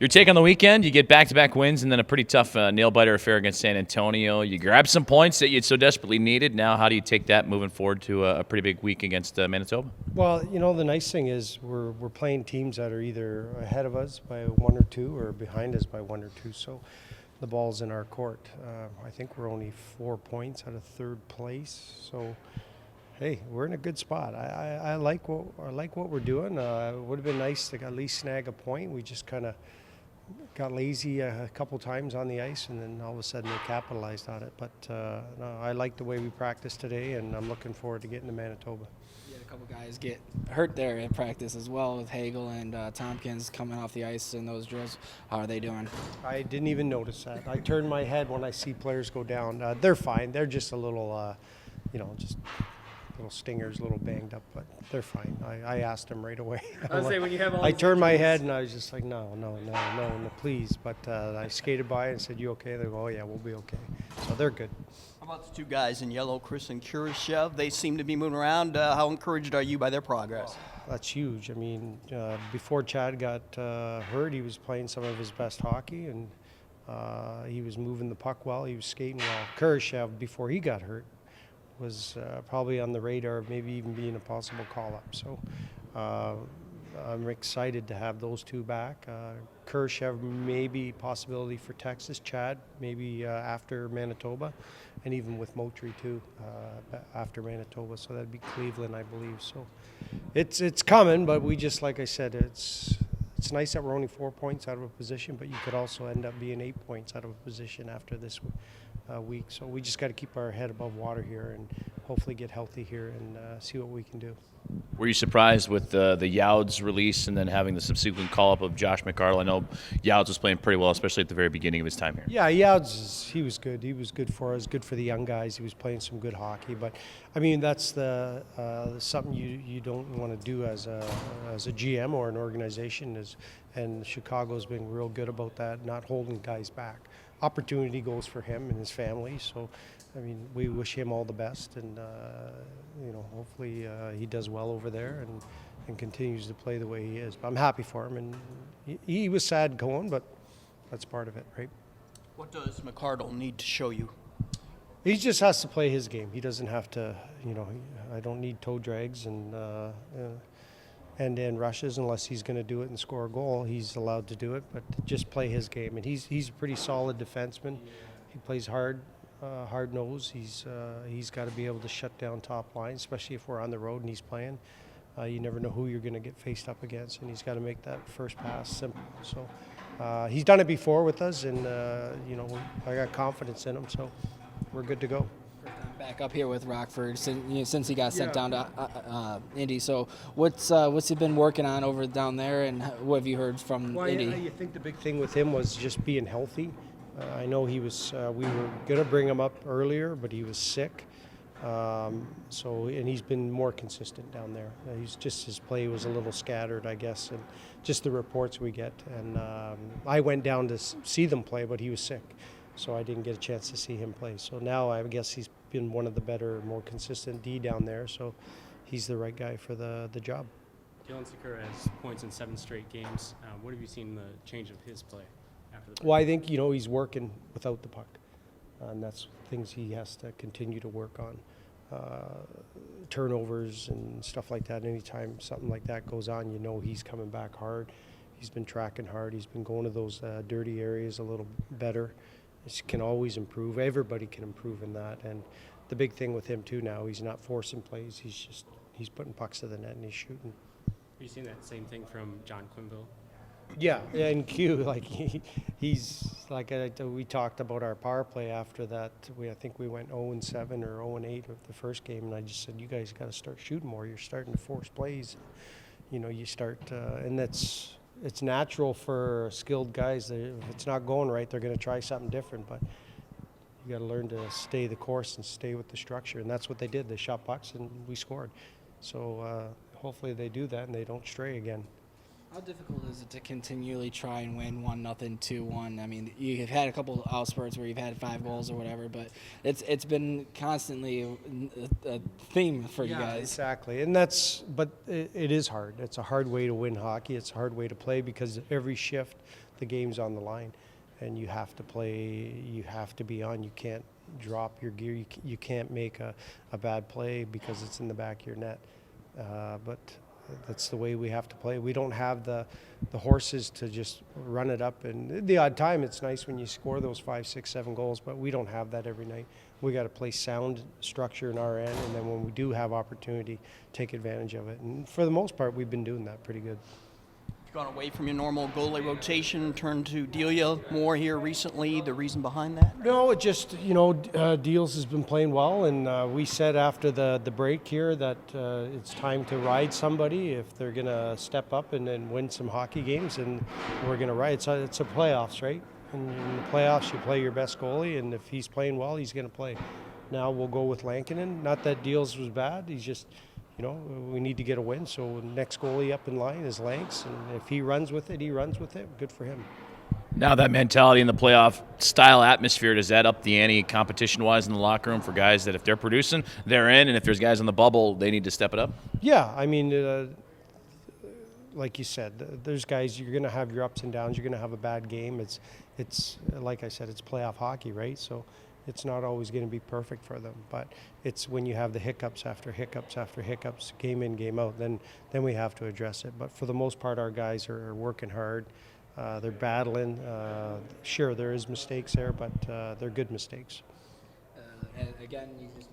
Your take on the weekend, you get back-to-back wins and then a pretty tough nail-biter affair against San Antonio. You grab some points that you so desperately needed. Now how do you take that moving forward to a pretty big week against Manitoba? Well, the nice thing is we're playing teams that are either ahead of us by 1 or 2 or behind us by 1 or 2. So the ball's in our court. I think we're only 4 points out of third place. So, hey, we're in a good spot. I like what we're doing. It would have been nice to at least snag a point. We just kind of got lazy a couple times on the ice, and then all of a sudden they capitalized on it. But no, I like the way we practiced today, and I'm looking forward to getting to Manitoba. You had a couple guys get hurt there in practice as well, with Hagel and Tompkins coming off the ice in those drills. How are they doing? I didn't even notice that. I turn my head when I see players go down. They're fine. They're just a little, just little stingers, a little banged up, but they're fine. I asked them right away. I turned my head and I was just like, no, please. But I skated by and said, "You okay?" They go, "Oh yeah, we'll be okay." So they're good. How about the two guys in yellow, Chris and Kurashev? They seem to be moving around. How encouraged are you by their progress? That's huge. I mean, before Chad got hurt, he was playing some of his best hockey, and he was moving the puck well. He was skating well. Kurashev, before he got hurt, was probably on the radar of maybe even being a possible call-up. So I'm excited to have those two back. Kurashev, maybe possibility for Texas. Chad, maybe after Manitoba, and even with Motry too, after Manitoba. So that'd be Cleveland, I believe. So it's coming, but we just, like I said, it's nice that we're only 4 points out of a position, but you could also end up being 8 points out of a position after this week. So we just got to keep our head above water here and hopefully get healthy here and see what we can do. Were you surprised with the Youds release and then having the subsequent call-up of Josh McArdle? I know Youds was playing pretty well, especially at the very beginning of his time here. Yeah, Youds, he was good. He was good for us, good for the young guys. He was playing some good hockey. But, I mean, that's something you don't want to do as a GM or an organization. And Chicago's been real good about that, not holding guys back. Opportunity goes for him and his family. So, I mean, we wish him all the best, and hopefully he does well over there and continues to play the way he is. But I'm happy for him, and he was sad going, but that's part of it, right? What does McArdle need to show you? He just has to play his game. He doesn't have to, I don't need toe drags and end rushes unless he's going to do it and score a goal. He's allowed to do it, but just play his game. And he's a pretty solid defenseman. He plays hard nose. He's got to be able to shut down top line, especially if we're on the road and he's playing. You never know who you're going to get faced up against, and he's got to make that first pass simple. So he's done it before with us, and I got confidence in him, so we're good to go. Back up here with Rockford since he got sent down to Indy. So what's he been working on over down there, and what have you heard from Indy? I think the big thing with him was just being healthy. I know he was. We were going to bring him up earlier, but he was sick. And he's been more consistent down there. His play was a little scattered, I guess, and just the reports we get. And I went down to see them play, but he was sick, so I didn't get a chance to see him play. So now I guess he's been one of the better, more consistent D down there. So he's the right guy for the job. Dylan Sakura has points in 7 straight games. What have you seen the change of his play after the play? Well, I think he's working without the puck, and that's things he has to continue to work on. Turnovers and stuff like that. Anytime something like that goes on, he's coming back hard. He's been tracking hard. He's been going to those dirty areas a little better. He can always improve. Everybody can improve in that. And the big thing with him too now, he's not forcing plays. He's putting pucks to the net and he's shooting. Have you seen that same thing from John Quimble? Yeah, and Q, like he's like we talked about our power play after that. I think we went 0-7 or 0-8 with the first game, and I just said, you guys got to start shooting more. You're starting to force plays. You start, and it's natural for skilled guys that if it's not going right, they're going to try something different. But you got to learn to stay the course and stay with the structure, and that's what they did. They shot pucks and we scored. So hopefully they do that and they don't stray again. How difficult is it to continually try and win 1-0, 2-1? I mean, you've had a couple of outspurts where you've had 5 goals or whatever, but it's been constantly a theme for you guys. Exactly, and it is hard. It's a hard way to win hockey. It's a hard way to play because every shift the game's on the line, and you have to play. You have to be on. You can't drop your gear. You can't make a bad play because it's in the back of your net. But that's the way we have to play. We don't have the horses to just run it up. And the odd time, it's nice when you score those 5, 6, 7 goals, but we don't have that every night. We got to play sound structure in our end, and then when we do have opportunity, take advantage of it. And for the most part, we've been doing that pretty good. You've gone away from your normal goalie rotation, turned to Delia more here recently. The reason behind that? No, it just, Deals has been playing well, and we said after the break here that it's time to ride somebody if they're going to step up and win some hockey games, and we're going to ride. It's a playoffs, right? And in the playoffs, you play your best goalie, and if he's playing well, he's going to play. Now we'll go with Lankinen. Not that Deals was bad. He's just, we need to get a win. So next goalie up in line is Lanks, and if he runs with it, he runs with it. Good for him. Now that mentality in the playoff style atmosphere, does that up the ante competition-wise in the locker room for guys that if they're producing, they're in, and if there's guys on the bubble, they need to step it up? Yeah, I mean, like you said, there's guys, you're going to have your ups and downs. You're going to have a bad game. It's like I said, it's playoff hockey, right? So it's not always going to be perfect for them. But it's when you have the hiccups after hiccups after hiccups, game in, game out, then we have to address it. But for the most part, our guys are working hard. They're battling. Sure, there is mistakes there, but they're good mistakes. And again, you just